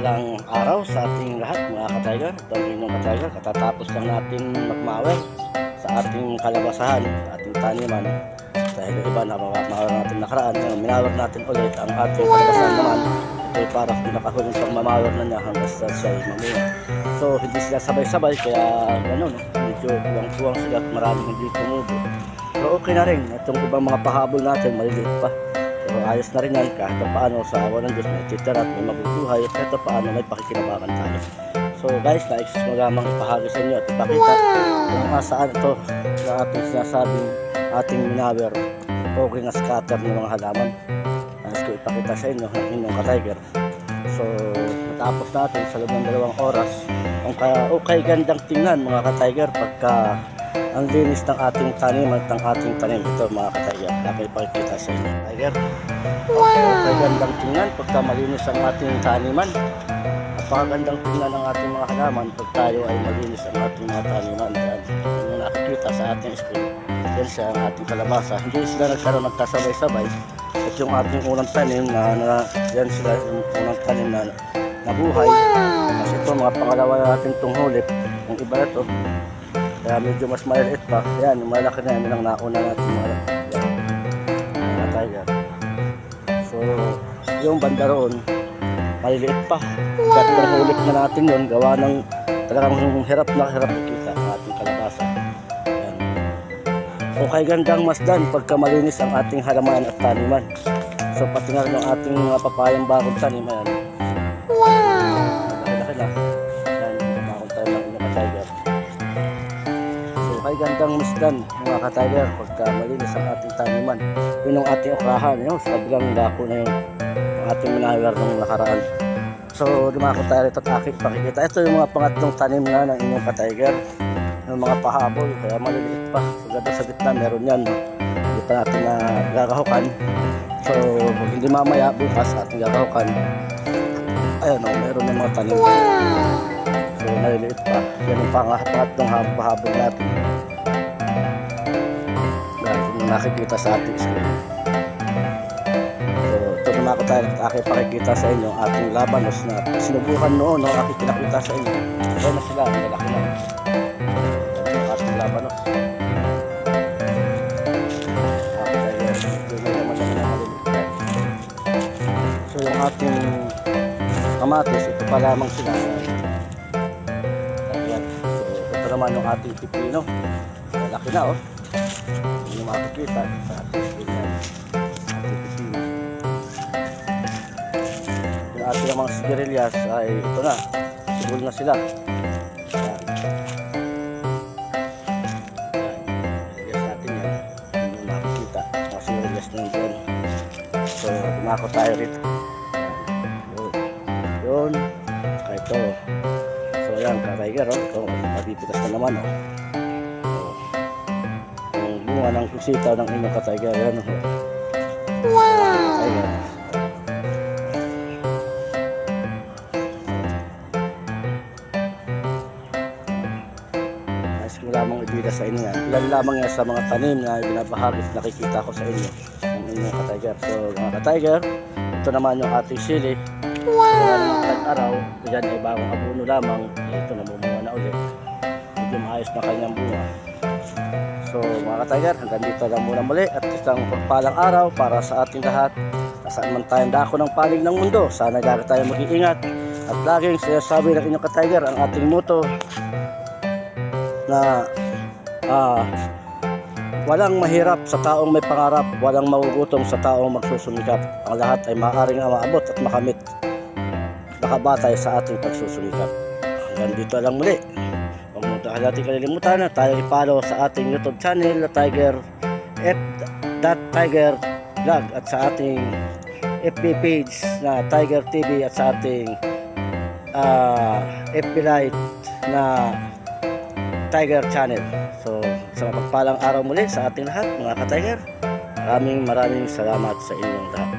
Mapagpalang araw sa ating lahat mga ka-tiger. Ito ang inyong ka-tiger. Katatapos lang natin magmawel sa ating kalabasahan, sa ating taniman. Dahil yung iba na mawar natin nakaraan, minawar natin ulit ang ating kalabasahan naman. Ito ay para pinakahuling pagmamawar na niya hanggang sa siya ay mamunga. So hindi sila sabay-sabay, kaya gano'n, medyo tuwang-tuwang sila at maraming hindi tumubo. Pero okay na rin, itong ibang mga pahabol natin maliliit pa. So ayos na rin yan kahit paano sa awa ng Diyos may titira at may mabubuhay at kahit paano may pakikinabangan tayo. So guys, nais mo lamang ipahagi sa inyo at ipakita kung saan ito na ating sinasabing ating minawer o na scatter ng mga halaman. Nais ko ipakita sa inyo ang inyong ka-tiger. So natapos natin sa loob ng 2 oras. Okay gandang tingnan mga ka-tiger pagka ang linis ng ating tanim at ng ating tanim. Ito mga ka-tiger, ako ipakita sa inyo tiger. Okay gandang tingnan pagka malinis ang ating taniman. Napakagandang tingnan ng ating mga halaman pag tayo ay malinis ang ating mga taniman. Yan nakikita sa ating screen. Yan siya ang ating kalabasa. Hindi sila nagkaroon magkasabay-sabay. At yung ating unang tanim yan sila yung unang tanim na nabuhay. Kasi ito mga pangalawa natin itong hulip. Yung iba na ito, kaya medyo mas maliit pa. Yan, yung malaki na yan ang nauna natin mga tiger. So yung banda roon maliliit pa. Gatong hulip na natin yun, gawa ng talagang hirap na kita ang ating kalabasa. Yan. Okay gandang masdan pagka malinis ang ating halaman at taniman. So pati nga rin ang ating mga papayang bagong tanim. Ayan. Laki-laki na. Yan, bagong tanim ng inyong ka-tiger. So okay gandang masdan mga ka-tiger pagka malinis ang ating taniman. Yun ang ating okrahan. Yun, sa kabilang dako na yun ang ating minawer ng nakaraan. So dumako tayo rito at aking pakikita. Ito yung mga pangatlong tanim na ng inyong ka-tiger, yung mga pahabol, kaya maliliit pa. So ganda sa gitna meron yan, no? Hindi pa natin na gagahukan. So hindi mamaya, bukas ating gagahukan. Ayan, no, meron yung mga tanim. So maliliit pa. Yan yung pangatlong pahabol natin. Yung nakikita sa ating screen. Ako tayo at aking pakikita sa inyo ating labanos na sinubukan noon, no? Aking pinakita sa inyo. Ito na sila, ang lalaki na ang ating labanos. So yung ating kamatis, ito pa lamang sila. Ayan. So ito naman yung ating pipino. Lalaki na, oh. Hindi nyo makikita sa ating pipino. Ating mga sigarilyas ay ito na, sigul na sila. Sigarilyas natin yan, hindi nakikita mga sigarilyas na yun. So dumako tayo rito. Yun, kaya ito. So ayan ka-tiger, oh. Ito mabibitas na naman, oh. So, yung bunga ng kusitaw ng inyong ka-tiger, yan, oh. Wow! Ayan. Lamang ibida sa inyo yan. Ilan lamang yan sa mga tanim na binabahagis nakikita ko sa inyo ng inyong ka-tiger. So mga ka-tiger, ito naman yung ating sili. Wow! Tag-araw, yan ay bagong abuno lamang. Ito namumunga na ulit. Medyo maayos na kanyang bunga. So mga ka-tiger, hanggang dito lang muna muli at isang pagpalang araw para sa ating lahat. Nasaan man tayong dako ng panig ng mundo, sana lagi tayo mag-iingat at laging sinasabi ng inyong ka-tiger ang ating motto na walang mahirap sa taong may pangarap, walang magugutom sa taong magsusumikap. Ang lahat ay maaaring maabot at makamit nakabatay sa ating pagsusumikap. Hanggang dito lang muli. Huwag mo natin kalilimutan na tayo i-follow sa ating YouTube channel na Tiger F.Tiger Vlog at sa ating FB page na Tiger TV at sa ating FB Live na Tiger Channel. So sa mapagpalang araw muli sa ating lahat mga ka-tiger. Maraming salamat sa inyong lahat.